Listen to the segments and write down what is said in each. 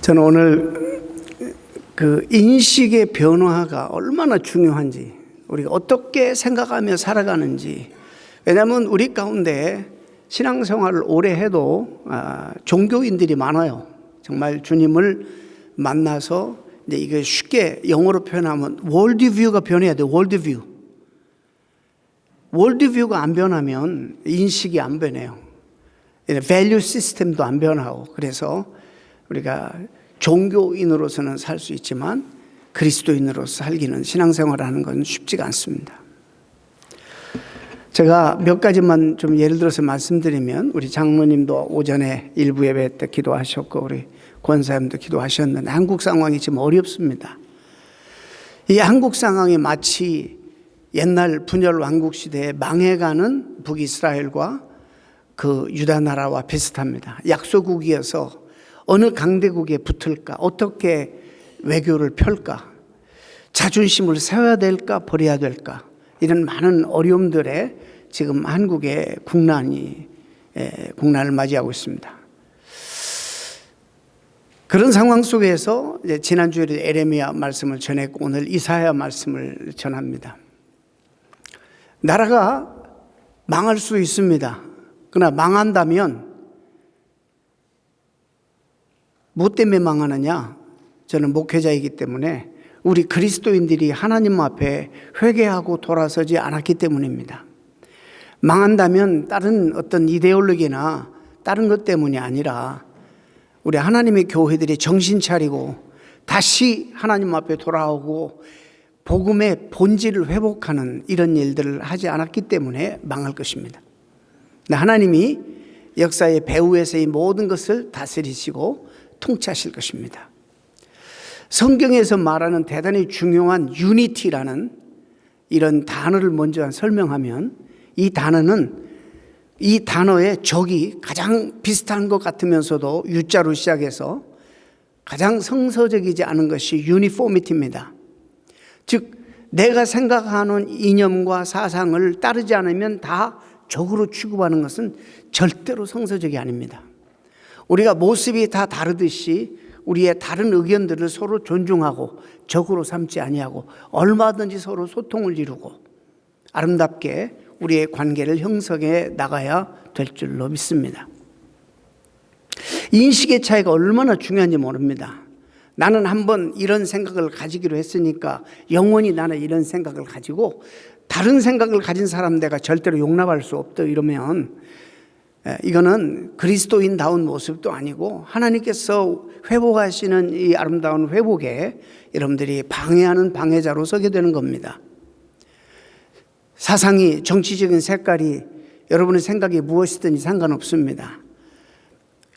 저는 오늘 그 인식의 변화가 얼마나 중요한지, 우리가 어떻게 생각하며 살아가는지. 왜냐하면 우리 가운데 신앙생활을 오래 해도 종교인들이 많아요. 정말 주님을 만나서 이제 이게 쉽게 영어로 표현하면 월드뷰가 변해야 돼요. 월드뷰가 안 변하면 인식이 안 변해요. 밸류 시스템도 안 변하고. 그래서 우리가 종교인으로서는 살 수 있지만 그리스도인으로서 살기는, 신앙생활을 하는 건 쉽지가 않습니다. 제가 몇 가지만 좀 예를 들어서 말씀드리면, 우리 장로님도 오전에 일부 예배 때 기도하셨고 우리 권사님도 기도하셨는데, 한국 상황이 지금 어렵습니다. 이 한국 상황이 마치 옛날 분열 왕국 시대에 망해가는 북이스라엘과 그 유다 나라와 비슷합니다. 약소국이어서 어느 강대국에 붙을까, 어떻게 외교를 펼까, 자존심을 세워야 될까 버려야 될까, 이런 많은 어려움들에 지금 한국의 국난을 맞이하고 있습니다. 그런 상황 속에서 이제 지난주에 에레미야 말씀을 전했고 오늘 이사야 말씀을 전합니다. 나라가 망할 수 있습니다. 그러나 망한다면 뭐 때문에 망하느냐? 저는 목회자이기 때문에 우리 그리스도인들이 하나님 앞에 회개하고 돌아서지 않았기 때문입니다. 망한다면 다른 어떤 이데올로기나 다른 것 때문이 아니라 우리 하나님의 교회들이 정신 차리고 다시 하나님 앞에 돌아오고 복음의 본질을 회복하는 이런 일들을 하지 않았기 때문에 망할 것입니다. 하나님이 역사의 배후에서 이 모든 것을 다스리시고 통치하실 것입니다. 성경에서 말하는 대단히 중요한 유니티라는 이런 단어를 먼저 설명하면, 이 단어는 이 단어의 적이 가장 비슷한 것 같으면서도 유자로 시작해서 가장 성서적이지 않은 것이 유니포미티입니다. 즉 내가 생각하는 이념과 사상을 따르지 않으면 다 적으로 취급하는 것은 절대로 성서적이 아닙니다. 우리가 모습이 다 다르듯이 우리의 다른 의견들을 서로 존중하고 적으로 삼지 아니하고 얼마든지 서로 소통을 이루고 아름답게 우리의 관계를 형성해 나가야 될 줄로 믿습니다. 인식의 차이가 얼마나 중요한지 모릅니다. 나는 한번 이런 생각을 가지기로 했으니까 영원히 나는 이런 생각을 가지고 다른 생각을 가진 사람 내가 절대로 용납할 수 없다, 이러면 이거는 그리스도인다운 모습도 아니고 하나님께서 회복하시는 이 아름다운 회복에 여러분들이 방해하는 방해자로 서게 되는 겁니다. 사상이, 정치적인 색깔이, 여러분의 생각이 무엇이든지 상관없습니다.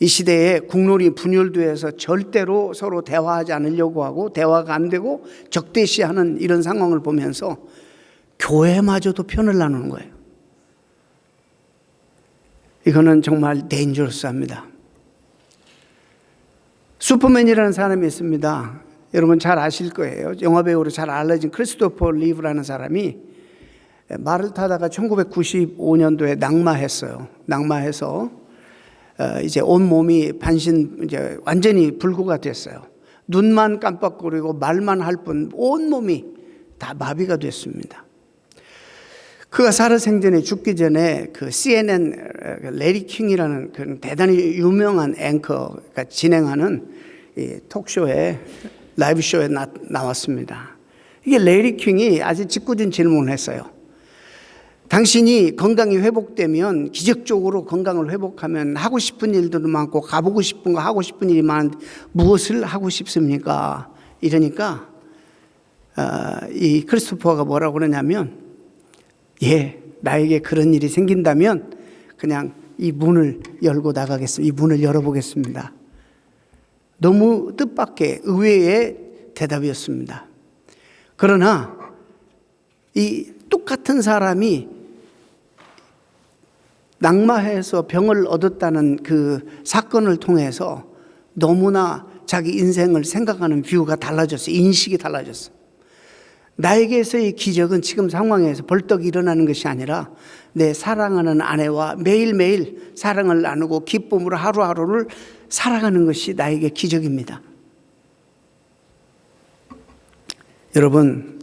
이 시대에 국론이 분열돼서 절대로 서로 대화하지 않으려고 하고 대화가 안 되고 적대시하는 이런 상황을 보면서 교회마저도 편을 나누는 거예요. 이거는 정말 데인저러스합니다. 슈퍼맨이라는 사람이 있습니다. 여러분 잘 아실 거예요. 영화배우로 잘 알려진 크리스토퍼 리브라는 사람이 말을 타다가 1995년도에 낙마했어요. 낙마해서 이제 온 몸이 이제 완전히 불구가 됐어요. 눈만 깜빡거리고 말만 할 뿐 온 몸이 다 마비가 됐습니다. 그가 살아생전에 죽기 전에 그 CNN 레리 킹이라는 그 대단히 유명한 앵커가 진행하는 이 톡쇼에, 라이브 쇼에 나왔습니다. 이게 레리 킹이 아주 짓궂은 질문을 했어요. 당신이 건강이 회복되면, 기적적으로 건강을 회복하면 하고 싶은 일들도 많고 가보고 싶은 거, 하고 싶은 일이 많은데 무엇을 하고 싶습니까? 이러니까 이 크리스토퍼가 뭐라고 그러냐면, 나에게 그런 일이 생긴다면 그냥 이 문을 열고 나가겠습니다. 이 문을 열어보겠습니다. 너무 뜻밖의 의외의 대답이었습니다. 그러나 이 똑같은 사람이 낙마해서 병을 얻었다는 그 사건을 통해서 너무나 자기 인생을 생각하는 뷰가 달라졌어요. 인식이 달라졌어요. 나에게서의 기적은 지금 상황에서 벌떡 일어나는 것이 아니라 내 사랑하는 아내와 매일매일 사랑을 나누고 기쁨으로 하루하루를 살아가는 것이 나에게 기적입니다. 여러분,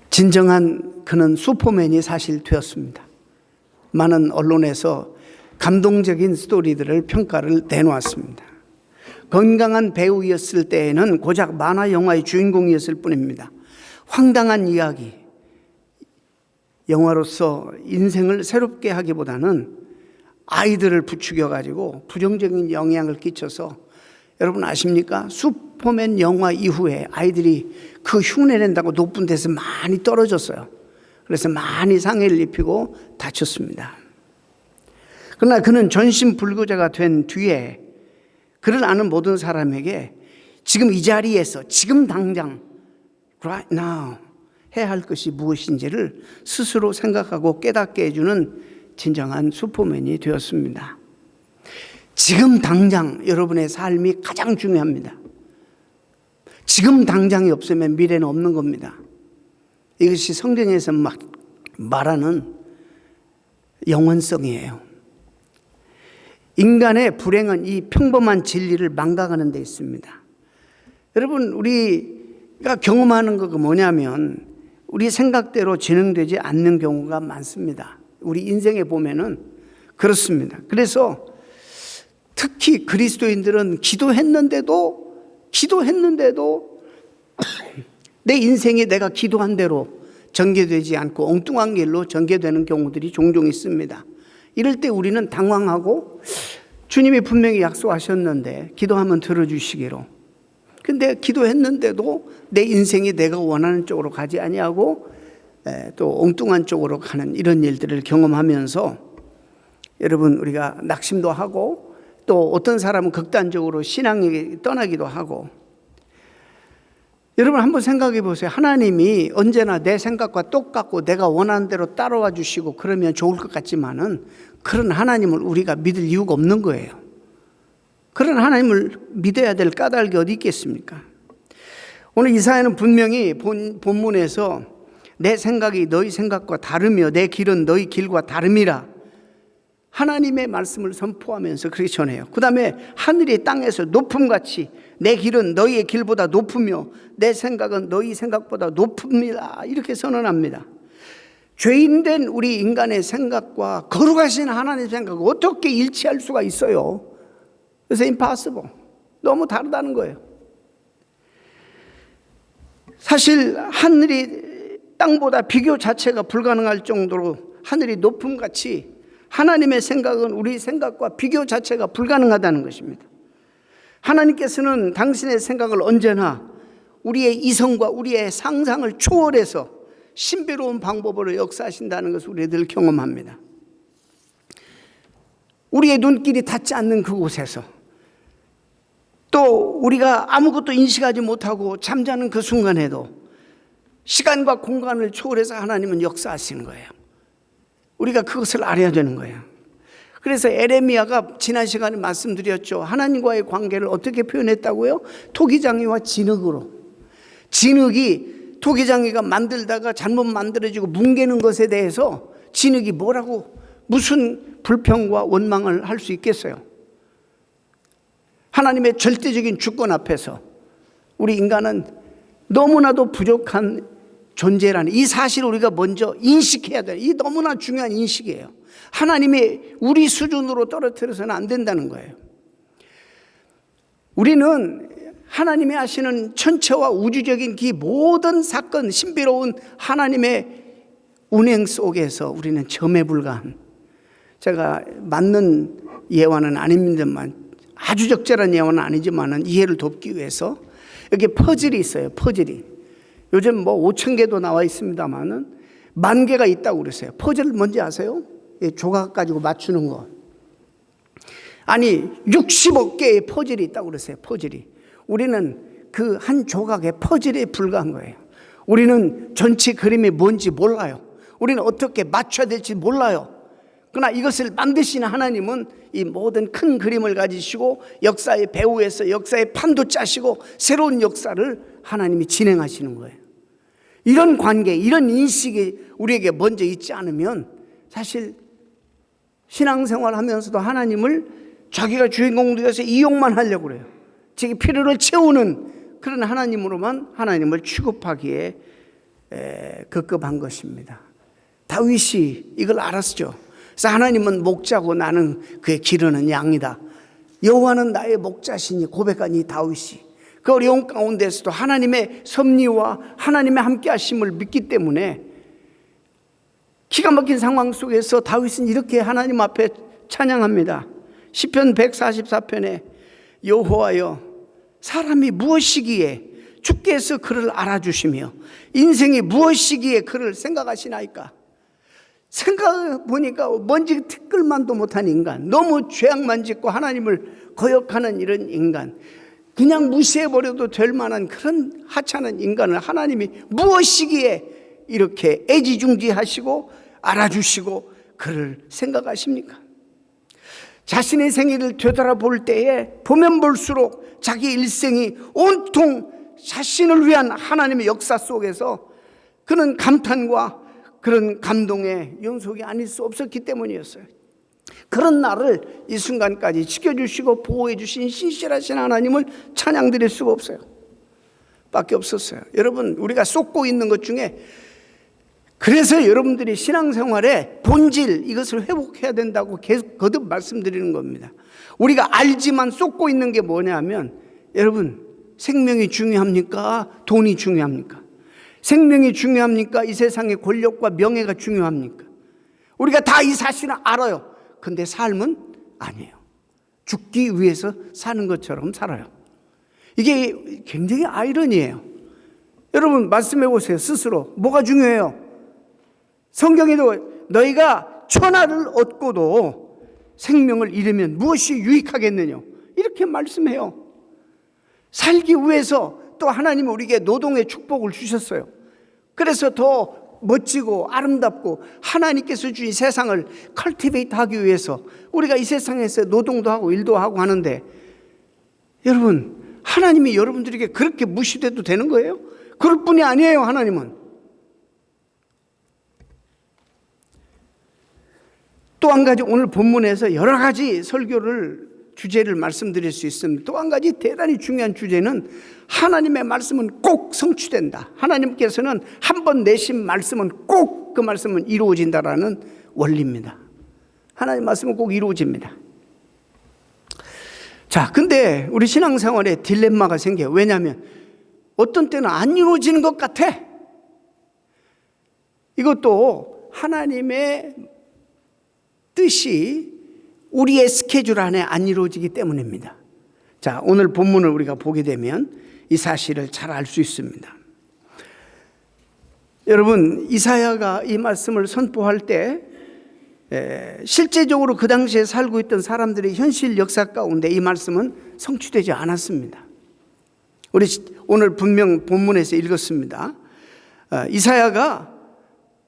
진정한 그는 슈퍼맨이 사실 되었습니다. 많은 언론에서 감동적인 스토리들을 평가를 내놓았습니다. 건강한 배우였을 때에는 고작 만화 영화의 주인공이었을 뿐입니다. 황당한 이야기, 영화로서 인생을 새롭게 하기보다는 아이들을 부추겨가지고 부정적인 영향을 끼쳐서, 여러분 아십니까? 슈퍼맨 영화 이후에 아이들이 그 흉내낸다고 높은 데서 많이 떨어졌어요. 그래서 많이 상해를 입히고 다쳤습니다. 그러나 그는 전신불구자가 된 뒤에 그를 아는 모든 사람에게 지금 이 자리에서 지금 당장 right now 해야 할 것이 무엇인지를 스스로 생각하고 깨닫게 해주는 진정한 슈퍼맨이 되었습니다. 지금 당장 여러분의 삶이 가장 중요합니다. 지금 당장이 없으면 미래는 없는 겁니다. 이것이 성경에서 말하는 영원성이에요. 인간의 불행은 이 평범한 진리를 망각하는 데 있습니다. 여러분, 우리가 경험하는 거가 뭐냐면 우리 생각대로 진행되지 않는 경우가 많습니다. 우리 인생에 보면은 그렇습니다. 그래서 특히 그리스도인들은 기도했는데도 내 인생이 내가 기도한 대로 전개되지 않고 엉뚱한 길로 전개되는 경우들이 종종 있습니다. 이럴 때 우리는 당황하고, 주님이 분명히 약속하셨는데 기도하면 들어주시기로, 근데 기도했는데도 내 인생이 내가 원하는 쪽으로 가지 아니하고 또 엉뚱한 쪽으로 가는 이런 일들을 경험하면서, 여러분, 우리가 낙심도 하고 또 어떤 사람은 극단적으로 신앙에 떠나기도 하고. 여러분 한번 생각해 보세요. 하나님이 언제나 내 생각과 똑같고 내가 원하는 대로 따라와 주시고 그러면 좋을 것 같지만은, 그런 하나님을 우리가 믿을 이유가 없는 거예요. 그런 하나님을 믿어야 될 까닭이 어디 있겠습니까? 오늘 이사야는 분명히 본문에서 내 생각이 너희 생각과 다르며 내 길은 너희 길과 다름이라 하나님의 말씀을 선포하면서 그렇게 전해요. 그 다음에 하늘이 땅에서 높음같이 내 길은 너희의 길보다 높으며 내 생각은 너희 생각보다 높습니다, 이렇게 선언합니다. 죄인된 우리 인간의 생각과 거룩하신 하나님의 생각을 어떻게 일치할 수가 있어요? 그래서 impossible, 너무 다르다는 거예요. 사실 하늘이 땅보다 비교 자체가 불가능할 정도로 하늘이 높음같이 하나님의 생각은 우리 생각과 비교 자체가 불가능하다는 것입니다. 하나님께서는 당신의 생각을 언제나 우리의 이성과 우리의 상상을 초월해서 신비로운 방법으로 역사하신다는 것을 우리들 경험합니다. 우리의 눈길이 닿지 않는 그곳에서, 또 우리가 아무것도 인식하지 못하고 잠자는 그 순간에도 시간과 공간을 초월해서 하나님은 역사하시는 거예요. 우리가 그것을 알아야 되는 거예요. 그래서 에레미야가 지난 시간에 말씀드렸죠. 하나님과의 관계를 어떻게 표현했다고요? 토기장이와 진흙으로. 진흙이 토기장이가 만들다가 잘못 만들어지고 뭉개는 것에 대해서 진흙이 뭐라고 무슨 불평과 원망을 할 수 있겠어요? 하나님의 절대적인 주권 앞에서 우리 인간은 너무나도 부족한 존재라는 이 사실을 우리가 먼저 인식해야 돼요. 이 너무나 중요한 인식이에요. 하나님이 우리 수준으로 떨어뜨려서는 안 된다는 거예요. 우리는 하나님이 하시는 천체와 우주적인 그 모든 사건, 신비로운 하나님의 운행 속에서 우리는 점에 불과한, 제가 맞는 예화는 아닙니다만, 아주 적절한 예화는 아니지만 이해를 돕기 위해서 여기 퍼즐이 있어요. 퍼즐이 요즘 5,000개도 나와 있습니다만은 10,000개가 있다고 그랬어요. 퍼즐 뭔지 아세요? 조각 가지고 맞추는 거. 아니 60억 개의 퍼즐이 있다고 그랬어요. 퍼즐이. 우리는 그 한 조각의 퍼즐에 불과한 거예요. 우리는 전체 그림이 뭔지 몰라요. 우리는 어떻게 맞춰야 될지 몰라요. 그러나 이것을 만드시는 하나님은 이 모든 큰 그림을 가지시고 역사의 배후에서 역사의 판도 짜시고 새로운 역사를 하나님이 진행하시는 거예요. 이런 관계, 이런 인식이 우리에게 먼저 있지 않으면 사실 신앙생활 하면서도 하나님을 자기가 주인공 되어서 이용만 하려고 그래요. 자기 필요를 채우는 그런 하나님으로만 하나님을 취급하기에 급급한 것입니다. 다윗이 이걸 알았죠. 그래서 하나님은 목자고 나는 그의 기르는 양이다. 여호와는 나의 목자시니 고백한 이 다윗이 그 어려운 가운데서도 하나님의 섭리와 하나님의 함께 하심을 믿기 때문에 기가 막힌 상황 속에서 다윗은 이렇게 하나님 앞에 찬양합니다. 시편 144편에 여호와여 사람이 무엇이기에 주께서 그를 알아주시며 인생이 무엇이기에 그를 생각하시나이까. 생각해보니까 먼지 티끌만도 못한 인간, 너무 죄악만 짓고 하나님을 거역하는 이런 인간, 그냥 무시해버려도 될 만한 그런 하찮은 인간을 하나님이 무엇이기에 이렇게 애지중지하시고 알아주시고 그를 생각하십니까? 자신의 생애를 되돌아볼 때에 보면 볼수록 자기 일생이 온통 자신을 위한 하나님의 역사 속에서 그는 감탄과 그런 감동의 연속이 아닐 수 없었기 때문이었어요. 그런 나를 이 순간까지 지켜주시고 보호해 주신 신실하신 하나님을 찬양드릴 수가 없어요. 밖에 없었어요. 여러분, 우리가 쏟고 있는 것 중에, 그래서 여러분들이 신앙생활의 본질, 이것을 회복해야 된다고 계속 거듭 말씀드리는 겁니다. 우리가 알지만 쏟고 있는 게 뭐냐면, 여러분, 생명이 중요합니까? 돈이 중요합니까? 생명이 중요합니까? 이 세상의 권력과 명예가 중요합니까? 우리가 다 이 사실을 알아요. 근데 삶은 아니에요. 죽기 위해서 사는 것처럼 살아요. 이게 굉장히 아이러니예요. 여러분 말씀해 보세요. 스스로 뭐가 중요해요? 성경에도 너희가 천하를 얻고도 생명을 잃으면 무엇이 유익하겠느냐 이렇게 말씀해요. 살기 위해서 또 하나님은 우리에게 노동의 축복을 주셨어요. 그래서 더 멋지고 아름답고 하나님께서 주신 세상을 컬티베이트 하기 위해서 우리가 이 세상에서 노동도 하고 일도 하고 하는데, 여러분 하나님이 여러분들에게 그렇게 무시돼도 되는 거예요? 그럴 뿐이 아니에요. 하나님은 또 한 가지, 오늘 본문에서 여러 가지 주제를 말씀드릴 수 있습니다. 또 한 가지 대단히 중요한 주제는 하나님의 말씀은 꼭 성취된다. 하나님께서는 한 번 내신 말씀은 꼭 그 말씀은 이루어진다라는 원리입니다. 하나님 말씀은 꼭 이루어집니다. 자, 근데 우리 신앙생활에 딜레마가 생겨요. 왜냐하면 어떤 때는 안 이루어지는 것 같아. 이것도 하나님의 뜻이 우리의 스케줄 안에 안 이루어지기 때문입니다. 자, 오늘 본문을 우리가 보게 되면 이 사실을 잘 알 수 있습니다. 여러분, 이사야가 이 말씀을 선포할 때 실제적으로 그 당시에 살고 있던 사람들의 현실 역사 가운데 이 말씀은 성취되지 않았습니다. 우리 오늘 분명 본문에서 읽었습니다. 이사야가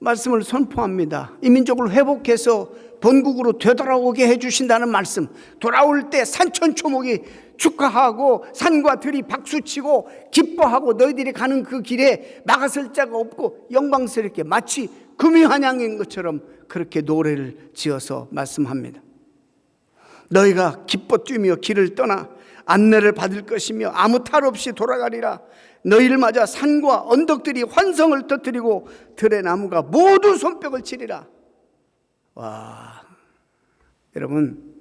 말씀을 선포합니다. 이 민족을 회복해서 본국으로 되돌아오게 해주신다는 말씀, 돌아올 때 산천초목이 축하하고 산과 들이 박수치고 기뻐하고 너희들이 가는 그 길에 막아설 자가 없고 영광스럽게 마치 금이환영인 것처럼 그렇게 노래를 지어서 말씀합니다. 너희가 기뻐 뛰며 길을 떠나 안내를 받을 것이며 아무 탈 없이 돌아가리라. 너희를 맞아 산과 언덕들이 환성을 터뜨리고 들의 나무가 모두 손뼉을 치리라. 와, 여러분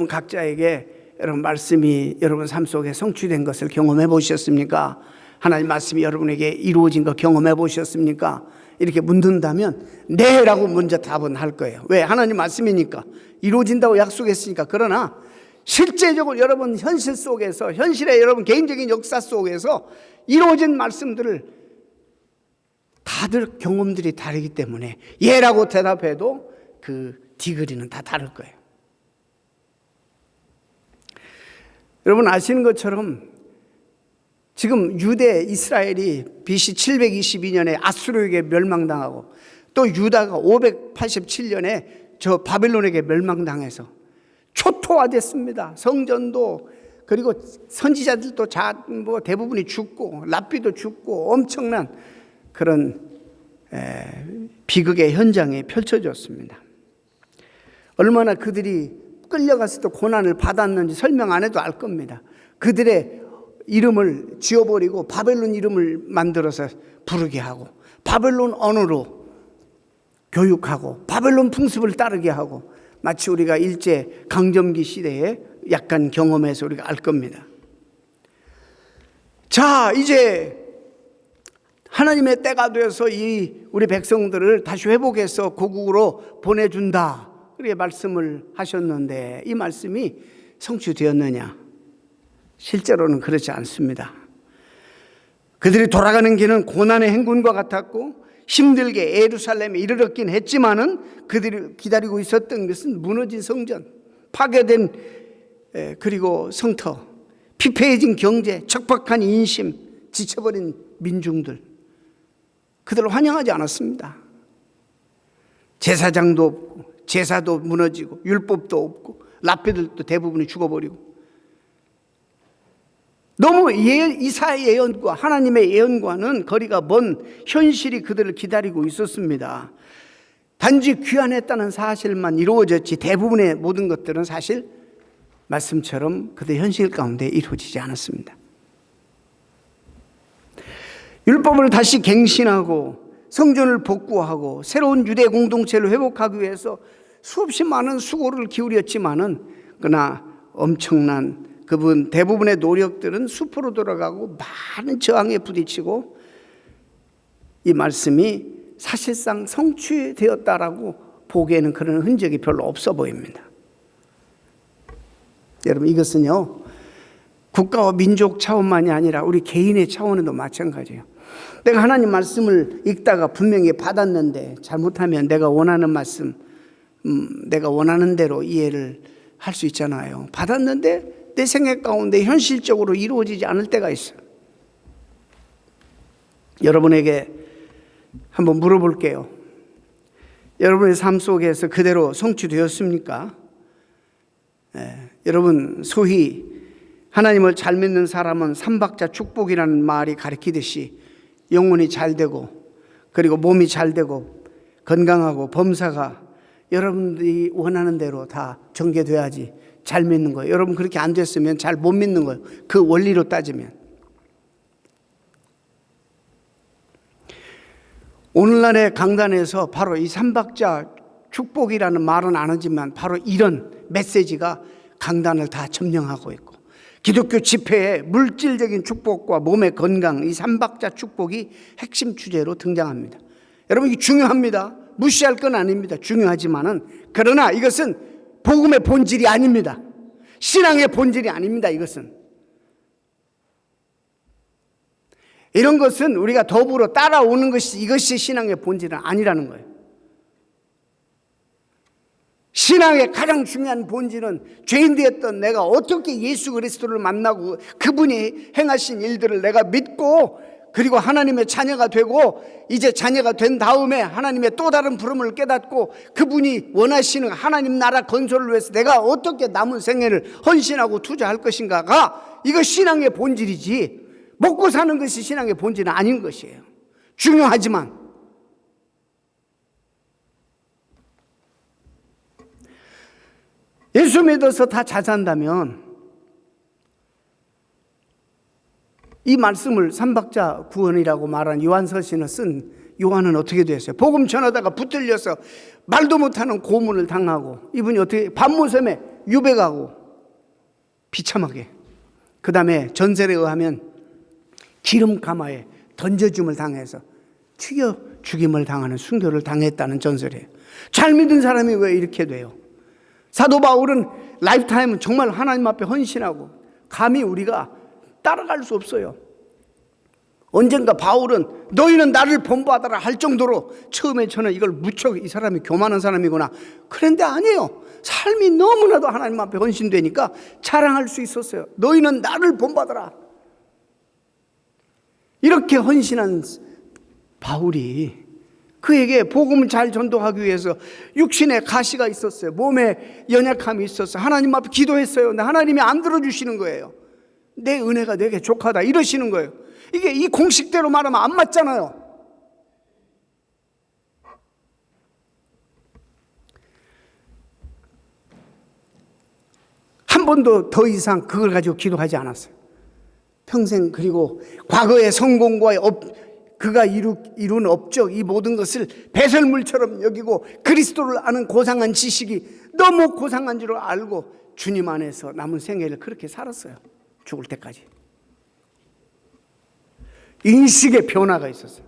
각자에게 여러분 말씀이 여러분 삶 속에 성취된 것을 경험해 보셨습니까? 하나님 말씀이 여러분에게 이루어진 거 경험해 보셨습니까? 이렇게 묻는다면 네라고 먼저 답은 할 거예요. 왜? 하나님 말씀이니까, 이루어진다고 약속했으니까. 그러나 실제적으로 여러분 현실 속에서, 현실의 여러분 개인적인 역사 속에서 이루어진 말씀들을 다들 경험들이 다르기 때문에 예라고 대답해도 그 디그리는 다 다를 거예요. 여러분 아시는 것처럼 지금 유대 이스라엘이 BC 722년에 아수르에게 멸망당하고 또 유다가 587년에 저 바벨론에게 멸망당해서 초토화됐습니다. 성전도, 그리고 선지자들도 대부분이 죽고 랍비도 죽고 엄청난 그런 비극의 현장이 펼쳐졌습니다. 얼마나 그들이 끌려가서 또 고난을 받았는지 설명 안 해도 알 겁니다. 그들의 이름을 지어버리고 바벨론 이름을 만들어서 부르게 하고 바벨론 언어로 교육하고 바벨론 풍습을 따르게 하고 마치 우리가 일제 강점기 시대에 약간 경험해서 우리가 알 겁니다. 자, 이제 하나님의 때가 되어서 이 우리 백성들을 다시 회복해서 고국으로 보내준다. 그렇게 말씀을 하셨는데 이 말씀이 성취되었느냐? 실제로는 그렇지 않습니다. 그들이 돌아가는 길은 고난의 행군과 같았고 힘들게 예루살렘에 이르렀긴 했지만은 그들이 기다리고 있었던 것은 무너진 성전, 파괴된 그리고 성터, 피폐해진 경제, 척박한 인심, 지쳐버린 민중들, 그들을 환영하지 않았습니다. 제사장도 없고 제사도 무너지고 율법도 없고 랍비들도 대부분이 죽어버리고 너무 이사의 예언과 하나님의 예언과는 거리가 먼 현실이 그들을 기다리고 있었습니다. 단지 귀환했다는 사실만 이루어졌지 대부분의 모든 것들은 사실 말씀처럼 그들 현실 가운데 이루어지지 않았습니다. 율법을 다시 갱신하고 성전을 복구하고 새로운 유대 공동체를 회복하기 위해서 수없이 많은 수고를 기울였지만은 그러나 엄청난 그분 대부분의 노력들은 수포로 돌아가고 많은 저항에 부딪히고 이 말씀이 사실상 성취되었다라고 보기에는 그런 흔적이 별로 없어 보입니다. 여러분, 이것은요 국가와 민족 차원만이 아니라 우리 개인의 차원에도 마찬가지예요. 내가 하나님 말씀을 읽다가 분명히 받았는데 잘못하면 내가 원하는 말씀, 내가 원하는 대로 이해를 할 수 있잖아요. 받았는데 내 생각 가운데 현실적으로 이루어지지 않을 때가 있어요. 여러분에게 한번 물어볼게요. 여러분의 삶 속에서 그대로 성취되었습니까? 여러분, 소위 하나님을 잘 믿는 사람은 삼박자 축복이라는 말이 가리키듯이 영혼이 잘 되고 그리고 몸이 잘 되고 건강하고 범사가 여러분들이 원하는 대로 다 전개돼야지 잘 믿는 거예요. 여러분 그렇게 안 됐으면 잘 못 믿는 거예요. 그 원리로 따지면. 오늘날의 강단에서 바로 이 삼박자 축복이라는 말은 안 하지만 바로 이런 메시지가 강단을 다 점령하고 있고 기독교 집회에 물질적인 축복과 몸의 건강, 이 삼박자 축복이 핵심 주제로 등장합니다. 여러분 이게 중요합니다. 무시할 건 아닙니다. 중요하지만은 그러나 이것은 복음의 본질이 아닙니다. 신앙의 본질이 아닙니다. 이것은 이런 것은 우리가 더불어 따라오는 것이 이것이 신앙의 본질은 아니라는 거예요. 신앙의 가장 중요한 본질은 죄인 되었던 내가 어떻게 예수 그리스도를 만나고 그분이 행하신 일들을 내가 믿고 그리고 하나님의 자녀가 되고 이제 자녀가 된 다음에 하나님의 또 다른 부름을 깨닫고 그분이 원하시는 하나님 나라 건설을 위해서 내가 어떻게 남은 생애를 헌신하고 투자할 것인가가 이거 신앙의 본질이지 먹고 사는 것이 신앙의 본질은 아닌 것이에요. 중요하지만 예수 믿어서 다 잘 산다면 이 말씀을 삼박자 구원이라고 말한 요한서신을 쓴 요한은 어떻게 됐어요? 복음 전하다가 붙들려서 말도 못하는 고문을 당하고 이분이 어떻게 밤모섬에 유배가고 비참하게 그 다음에 전설에 의하면 기름 가마에 던져줌을 당해서 튀겨 죽임을 당하는 순교를 당했다는 전설이에요. 잘 믿은 사람이 왜 이렇게 돼요? 사도 바울은 라이프타임은 정말 하나님 앞에 헌신하고 감히 우리가 따라갈 수 없어요. 언젠가 바울은 너희는 나를 본받아라 할 정도로 처음에 저는 이걸 무척 이 사람이 교만한 사람이구나 그런데 아니에요. 삶이 너무나도 하나님 앞에 헌신되니까 자랑할 수 있었어요. 너희는 나를 본받아라. 이렇게 헌신한 바울이 그에게 복음을 잘 전도하기 위해서 육신에 가시가 있었어요. 몸에 연약함이 있었어요. 하나님 앞에 기도했어요. 근데 하나님이 안 들어주시는 거예요. 내 은혜가 내게 족하다 이러시는 거예요. 이게 이 공식대로 말하면 안 맞잖아요. 한 번도 더 이상 그걸 가지고 기도하지 않았어요. 평생 그리고 과거의 성공과 그가 이룬 업적 이 모든 것을 배설물처럼 여기고 그리스도를 아는 고상한 지식이 너무 고상한 줄 알고 주님 안에서 남은 생애를 그렇게 살았어요. 죽을 때까지. 인식의 변화가 있었어요.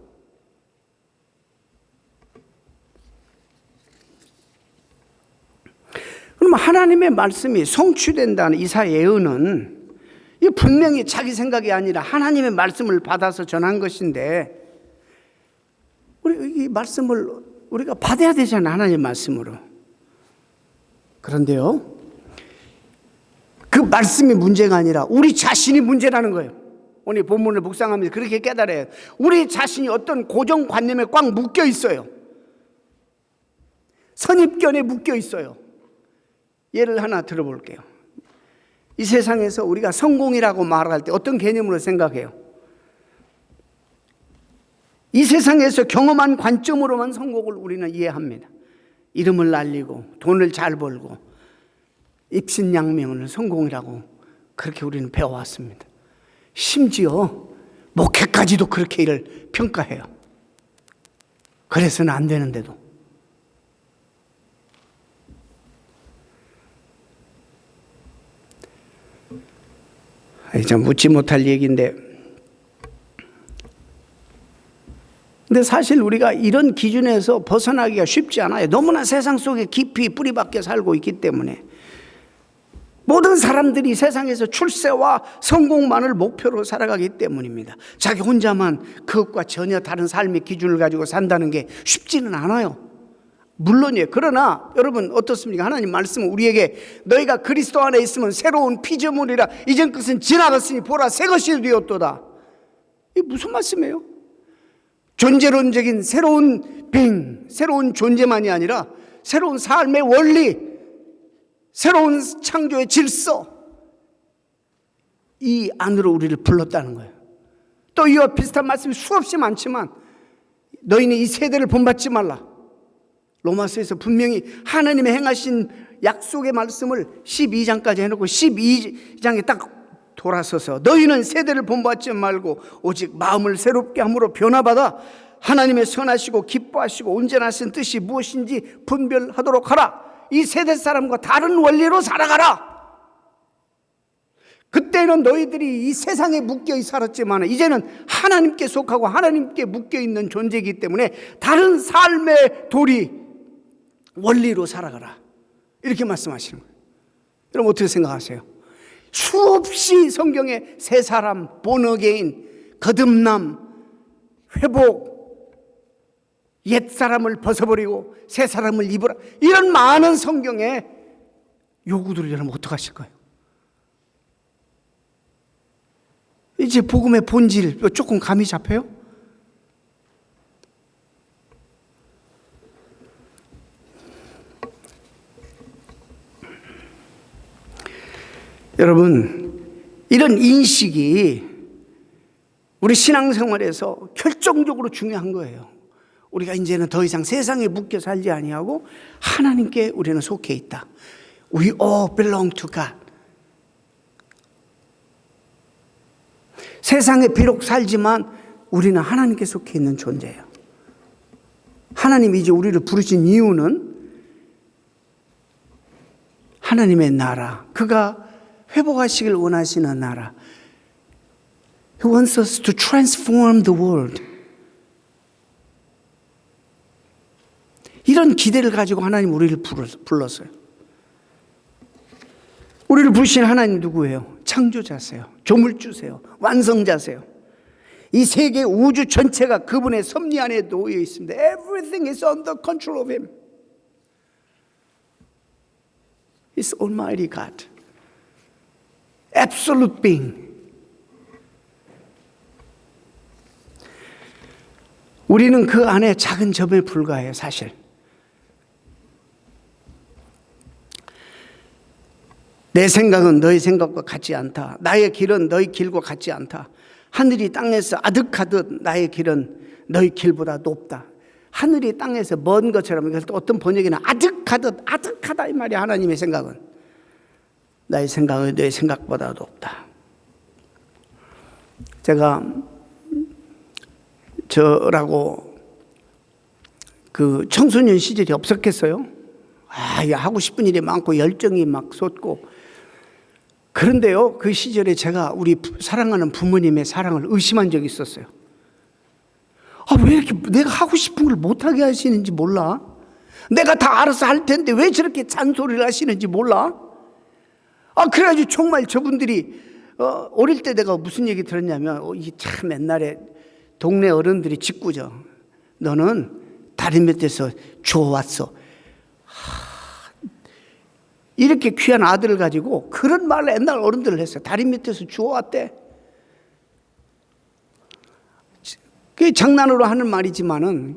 그럼 하나님의 말씀이 성취된다는 이사 예언은 이 분명히 자기 생각이 아니라 하나님의 말씀을 받아서 전한 것인데 우리 이 말씀을 우리가 받아야 되잖아요. 하나님의 말씀으로. 그런데요, 그 말씀이 문제가 아니라 우리 자신이 문제라는 거예요. 오늘 본문을 묵상하면서 그렇게 깨달아요. 우리 자신이 어떤 고정관념에 꽉 묶여 있어요. 선입견에 묶여 있어요. 예를 하나 들어볼게요. 이 세상에서 우리가 성공이라고 말할 때 어떤 개념으로 생각해요? 이 세상에서 경험한 관점으로만 성공을 우리는 이해합니다. 이름을 날리고 돈을 잘 벌고 입신양명을 성공이라고 그렇게 우리는 배워왔습니다. 심지어 목회까지도 그렇게 이를 평가해요. 그래서는 안 되는데도. 참 묻지 못할 얘기인데, 근데 사실 우리가 이런 기준에서 벗어나기가 쉽지 않아요. 너무나 세상 속에 깊이 뿌리박혀 살고 있기 때문에 모든 사람들이 세상에서 출세와 성공만을 목표로 살아가기 때문입니다. 자기 혼자만 그것과 전혀 다른 삶의 기준을 가지고 산다는 게 쉽지는 않아요. 물론이에요. 그러나 여러분 어떻습니까? 하나님 말씀은 우리에게 너희가 그리스도 안에 있으면 새로운 피조물이라 이전 것은 지나갔으니 보라 새 것이 되었도다. 이게 무슨 말씀이에요? 존재론적인 새로운 새로운 존재만이 아니라 새로운 삶의 원리, 새로운 창조의 질서, 이 안으로 우리를 불렀다는 거예요. 또 이와 비슷한 말씀이 수없이 많지만 너희는 이 세대를 본받지 말라. 로마서에서 분명히 하나님의 행하신 약속의 말씀을 12장까지 해놓고 12장에 딱 돌아서서 너희는 세대를 본받지 말고 오직 마음을 새롭게 함으로 변화받아 하나님의 선하시고 기뻐하시고 온전하신 뜻이 무엇인지 분별하도록 하라. 이 세대 사람과 다른 원리로 살아가라. 그때는 너희들이 이 세상에 묶여 살았지만 이제는 하나님께 속하고 하나님께 묶여 있는 존재이기 때문에 다른 삶의 도리, 원리로 살아가라. 이렇게 말씀하시는 거예요. 여러분 어떻게 생각하세요? 수없이 성경에 새 사람, 본어게인, 거듭남, 회복, 옛 사람을 벗어버리고 새 사람을 입으라, 이런 많은 성경의 요구들을 여러분 어떡하실 거예요? 이제 복음의 본질 조금 감이 잡혀요? 여러분, 이런 인식이 우리 신앙생활에서 결정적으로 중요한 거예요. 우리가 이제는 더 이상 세상에 묶여 살지 아니하고 하나님께 우리는 속해 있다. We all belong to God. 세상에 비록 살지만 우리는 하나님께 속해 있는 존재예요. 하나님이 이제 우리를 부르신 이유는 하나님의 나라, 그가 회복하시길 원하시는 나라. He wants us to transform the world. 이런 기대를 가지고 하나님 우리를 불렀어요. 우리를 부르신 하나님 누구예요? 창조자세요. 조물주세요. 완성자세요. 이 세계 우주 전체가 그분의 섭리 안에 놓여 있습니다. Everything is under control of Him. He's Almighty God. Absolute being. 우리는 그 안에 작은 점에 불과해요, 사실. 내 생각은 너희 생각과 같지 않다. 나의 길은 너희 길과 같지 않다. 하늘이 땅에서 아득하듯 나의 길은 너희 길보다 높다. 하늘이 땅에서 먼 것처럼, 그래서 또 어떤 번역에는 아득하듯, 아득하다 이 말이야. 하나님의 생각은 나의 생각은 너희 생각보다 높다. 제가 저라고 그 청소년 시절이 없었겠어요? 하고 싶은 일이 많고 열정이 막 솟고. 그런데요, 그 시절에 제가 우리 사랑하는 부모님의 사랑을 의심한 적이 있었어요. 왜 이렇게 내가 하고 싶은 걸 못하게 하시는지 몰라? 내가 다 알아서 할 텐데 왜 저렇게 잔소리를 하시는지 몰라? 그래가지고 정말 저분들이 어릴 때 내가 무슨 얘기 들었냐면 이게 참 옛날에 동네 어른들이 짓궂어. 너는 다리 밑에서 주워왔어. 이렇게 귀한 아들을 가지고 그런 말을 옛날 어른들을 했어요. 다리 밑에서 주워왔대. 그게 장난으로 하는 말이지만은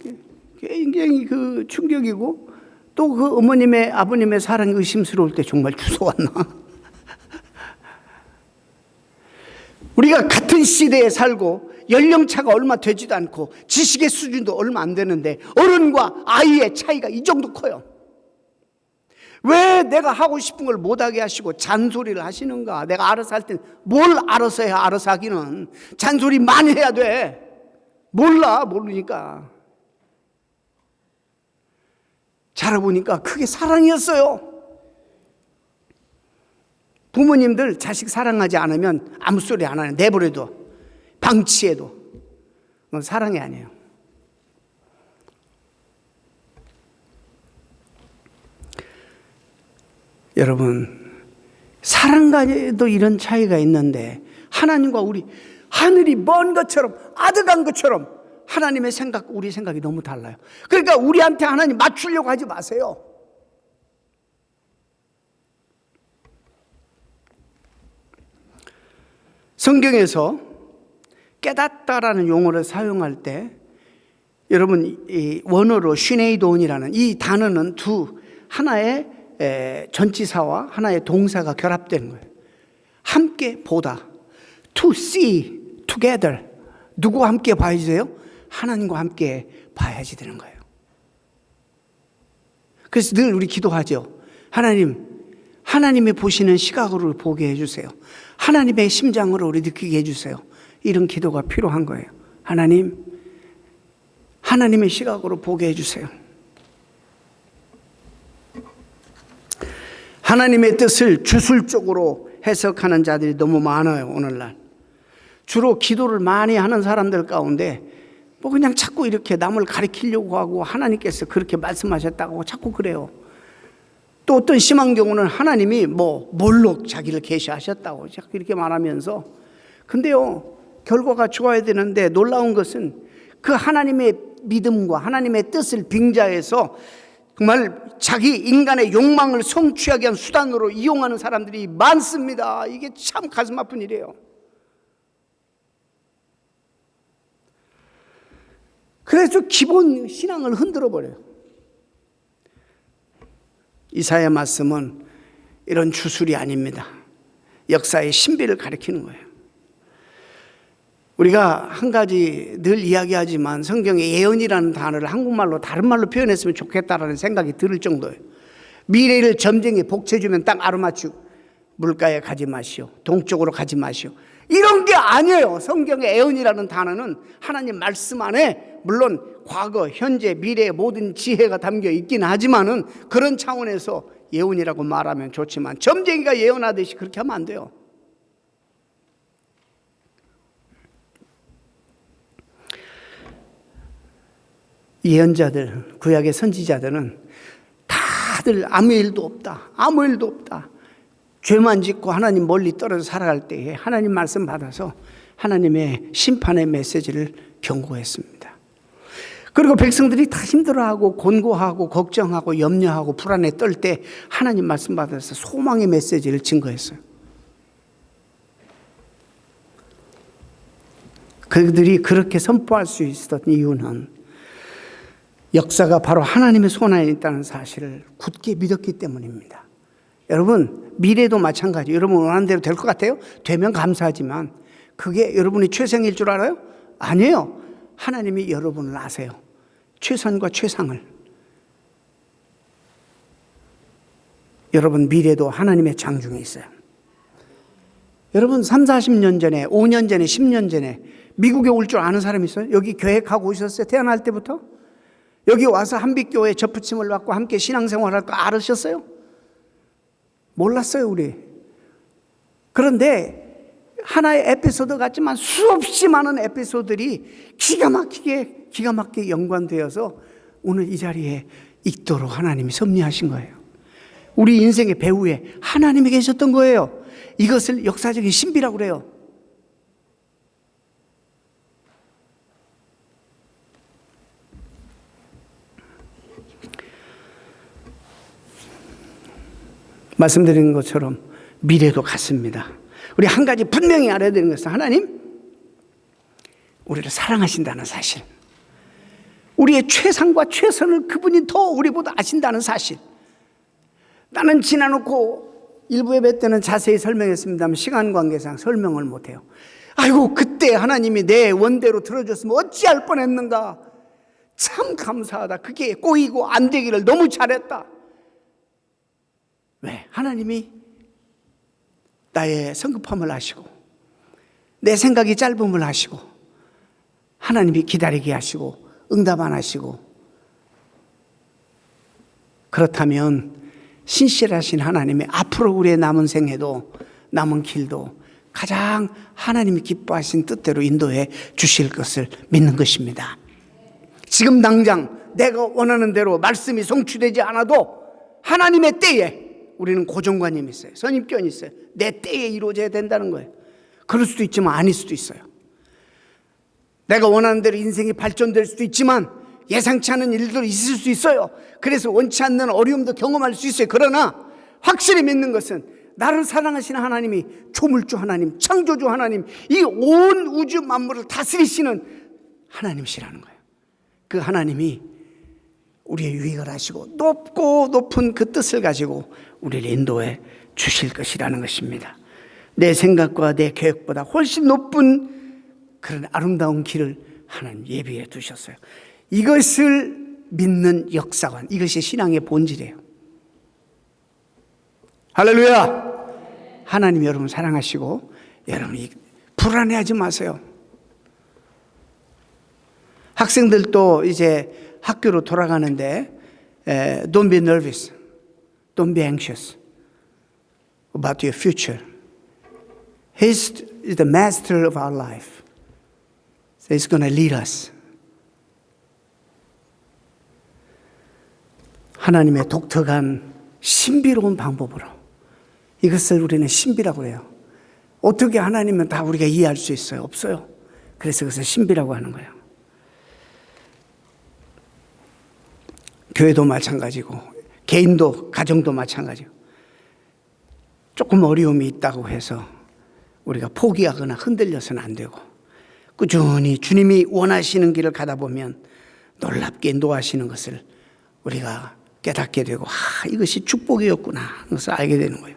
굉장히 그 충격이고, 또 그 어머님의 아버님의 사랑이 의심스러울 때 정말 주워왔나? 우리가 같은 시대에 살고 연령차가 얼마 되지도 않고 지식의 수준도 얼마 안 되는데 어른과 아이의 차이가 이 정도 커요. 왜 내가 하고 싶은 걸 못하게 하시고 잔소리를 하시는가? 내가 알아서 할 땐 뭘 알아서 해야 알아서 하기는. 잔소리 많이 해야 돼. 모르니까. 자라보니까 그게 사랑이었어요. 부모님들 자식 사랑하지 않으면 아무 소리 안 하네. 내버려둬. 방치해도. 그건 사랑이 아니에요. 여러분, 사랑과도 이런 차이가 있는데 하나님과 우리 하늘이 먼 것처럼 아득한 것처럼 하나님의 생각, 우리 생각이 너무 달라요. 그러니까 우리한테 하나님 맞추려고 하지 마세요. 성경에서 깨닫다라는 용어를 사용할 때 여러분 이 원어로 슈네이돈이라는 이 단어는 하나의 전치사와 하나의 동사가 결합되는 거예요. 함께 보다. To see together. 누구와 함께 봐야지 돼요? 하나님과 함께 봐야지 되는 거예요. 그래서 늘 우리 기도하죠. 하나님이 보시는 시각으로 보게 해주세요. 하나님의 심장으로 우리 느끼게 해주세요. 이런 기도가 필요한 거예요. 하나님의 시각으로 보게 해주세요. 하나님의 뜻을 주술적으로 해석하는 자들이 너무 많아요, 오늘날. 주로 기도를 많이 하는 사람들 가운데 그냥 자꾸 이렇게 남을 가리키려고 하고 하나님께서 그렇게 말씀하셨다고 자꾸 그래요. 또 어떤 심한 경우는 하나님이 뭘로 자기를 계시하셨다고 자꾸 이렇게 말하면서, 근데요, 결과가 좋아야 되는데 놀라운 것은 그 하나님의 믿음과 하나님의 뜻을 빙자해서 정말 자기 인간의 욕망을 성취하기 위한 수단으로 이용하는 사람들이 많습니다. 이게 참 가슴 아픈 일이에요. 그래서 기본 신앙을 흔들어 버려요. 이사야 말씀은 이런 주술이 아닙니다. 역사의 신비를 가리키는 거예요. 우리가 한 가지 늘 이야기하지만 성경에 예언이라는 단어를 한국말로 다른 말로 표현했으면 좋겠다라는 생각이 들 정도예요. 미래를 점쟁이 복채주면 딱 알아맞히고 물가에 가지 마시오. 동쪽으로 가지 마시오. 이런 게 아니에요. 성경의 예언이라는 단어는 하나님 말씀 안에 물론 과거, 현재, 미래의 모든 지혜가 담겨 있긴 하지만은 그런 차원에서 예언이라고 말하면 좋지만 점쟁이가 예언하듯이 그렇게 하면 안 돼요. 예언자들, 구약의 선지자들은 다들 아무 일도 없다. 죄만 짓고 하나님 멀리 떨어져 살아갈 때에 하나님 말씀 받아서 하나님의 심판의 메시지를 경고했습니다. 그리고 백성들이 다 힘들어하고 곤고하고 걱정하고 염려하고 불안에 떨 때 하나님 말씀 받아서 소망의 메시지를 증거했어요. 그들이 그렇게 선포할 수 있었던 이유는 역사가 바로 하나님의 손 안에 있다는 사실을 굳게 믿었기 때문입니다. 여러분, 미래도 마찬가지. 여러분 원하는 대로 될 것 같아요? 되면 감사하지만 그게 여러분이 최상일 줄 알아요? 아니에요. 하나님이 여러분을 아세요. 최선과 최상을. 여러분 미래도 하나님의 장중에 있어요. 여러분 3, 40년 전에, 5년 전에, 10년 전에 미국에 올 줄 아는 사람이 있어요? 여기 계획하고 오셨어요? 태어날 때부터? 여기 와서 한빛교회 접붙임을 받고 함께 신앙생활할 거 알으셨어요? 몰랐어요, 우리. 그런데 하나의 에피소드 같지만 수없이 많은 에피소드들이 기가 막히게 연관되어서 오늘 이 자리에 있도록 하나님이 섭리하신 거예요. 우리 인생의 배후에 하나님이 계셨던 거예요. 이것을 역사적인 신비라고 그래요. 말씀드린 것처럼 미래도 같습니다. 우리 한 가지 분명히 알아야 되는 것은 하나님 우리를 사랑하신다는 사실, 우리의 최상과 최선을 그분이 더 우리보다 아신다는 사실. 나는 지나놓고 일부 예배 때는 자세히 설명했습니다만 시간 관계상 설명을 못해요. 아이고 그때 하나님이 내 원대로 들어줬으면 어찌할 뻔했는가. 참 감사하다. 그게 꼬이고 안 되기를 너무 잘했다. 왜? 하나님이 나의 성급함을 아시고 내 생각이 짧음을 아시고 하나님이 기다리게 하시고 응답 안 하시고, 그렇다면 신실하신 하나님이 앞으로 우리의 남은 생애도 남은 길도 가장 하나님이 기뻐하신 뜻대로 인도해 주실 것을 믿는 것입니다. 지금 당장 내가 원하는 대로 말씀이 성취되지 않아도 하나님의 때에 우리는 고정관념이 있어요. 선입견이 있어요. 내 때에 이루어져야 된다는 거예요. 그럴 수도 있지만 아닐 수도 있어요. 내가 원하는 대로 인생이 발전될 수도 있지만 예상치 않은 일도 있을 수 있어요. 그래서 원치 않는 어려움도 경험할 수 있어요. 그러나 확실히 믿는 것은 나를 사랑하시는 하나님이, 조물주 하나님, 창조주 하나님, 이 온 우주 만물을 다스리시는 하나님이시라는 거예요. 그 하나님이 우리의 유익을 하시고 높고 높은 그 뜻을 가지고 우리를 인도해 주실 것이라는 것입니다. 내 생각과 내 계획보다 훨씬 높은 그런 아름다운 길을 하나님 예비해 두셨어요. 이것을 믿는 역사관, 이것이 신앙의 본질이에요. 할렐루야! 하나님 여러분 사랑하시고 여러분이 불안해하지 마세요. 학생들도 이제 학교로 돌아가는데 Don't be nervous, don't be anxious about your future. He is the master of our life. So he's going to lead us. 하나님의 독특한 신비로운 방법으로, 이것을 우리는 신비라고 해요. 어떻게 하나님은 다 우리가 이해할 수 있어요? 없어요. 그래서 그것을 신비라고 하는 거예요. 교회도 마찬가지고 개인도 가정도 마찬가지고, 조금 어려움이 있다고 해서 우리가 포기하거나 흔들려서는 안 되고 꾸준히 주님이 원하시는 길을 가다 보면 놀랍게 인도하시는 것을 우리가 깨닫게 되고, 이것이 축복이었구나 하는 것을 알게 되는 거예요.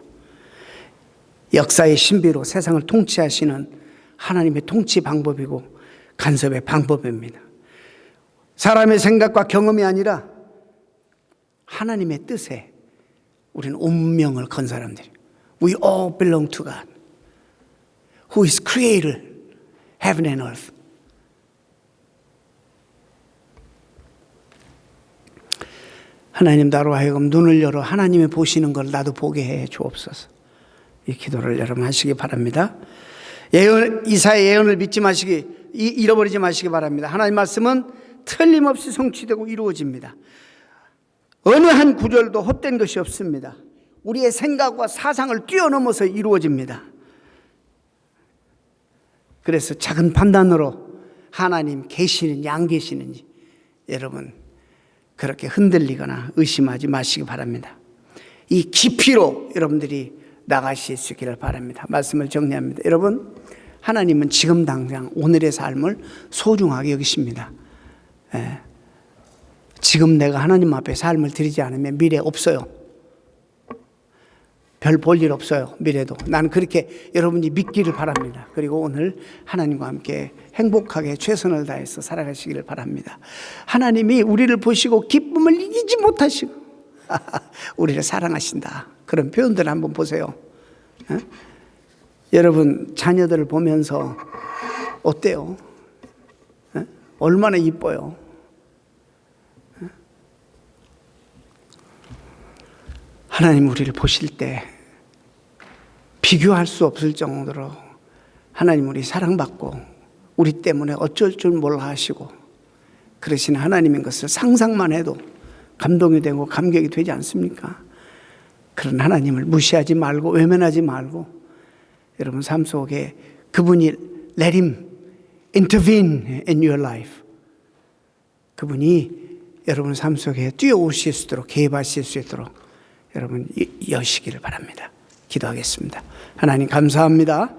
역사의 신비로 세상을 통치하시는 하나님의 통치 방법이고 간섭의 방법입니다. 사람의 생각과 경험이 아니라 하나님의 뜻에 우리는 운명을 건 사람들이에요. We all belong to God, who is creator, heaven and earth. 하나님 나로 하여금 눈을 열어 하나님이 보시는 걸 나도 보게 해 주옵소서. 이 기도를 여러분 하시기 바랍니다. 이사의 예언을 잃어버리지 마시기 바랍니다. 하나님 말씀은 틀림없이 성취되고 이루어집니다. 어느 한 구절도 헛된 것이 없습니다. 우리의 생각과 사상을 뛰어넘어서 이루어집니다. 그래서 작은 판단으로 하나님 계시는지 안 계시는지 여러분 그렇게 흔들리거나 의심하지 마시기 바랍니다. 이 깊이로 여러분들이 나가실 수 있기를 바랍니다. 말씀을 정리합니다. 여러분, 하나님은 지금 당장 오늘의 삶을 소중하게 여기십니다. 지금 내가 하나님 앞에 삶을 드리지 않으면 미래 없어요. 별 볼 일 없어요. 미래도. 나는 그렇게 여러분이 믿기를 바랍니다. 그리고 오늘 하나님과 함께 행복하게 최선을 다해서 살아가시기를 바랍니다. 하나님이 우리를 보시고 기쁨을 이기지 못하시고 우리를 사랑하신다. 그런 표현들 한번 보세요. 여러분 자녀들을 보면서 어때요? 얼마나 이뻐요? 하나님 우리를 보실 때 비교할 수 없을 정도로 하나님 우리 사랑받고 우리 때문에 어쩔 줄 몰라 하시고 그러신 하나님인 것을 상상만 해도 감동이 되고 감격이 되지 않습니까? 그런 하나님을 무시하지 말고 외면하지 말고 여러분 삶 속에 그분이 let him intervene in your life. 그분이 여러분 삶 속에 뛰어오실 수 있도록 개입하실 수 있도록 여러분 여시기를 바랍니다. 기도하겠습니다. 하나님 감사합니다.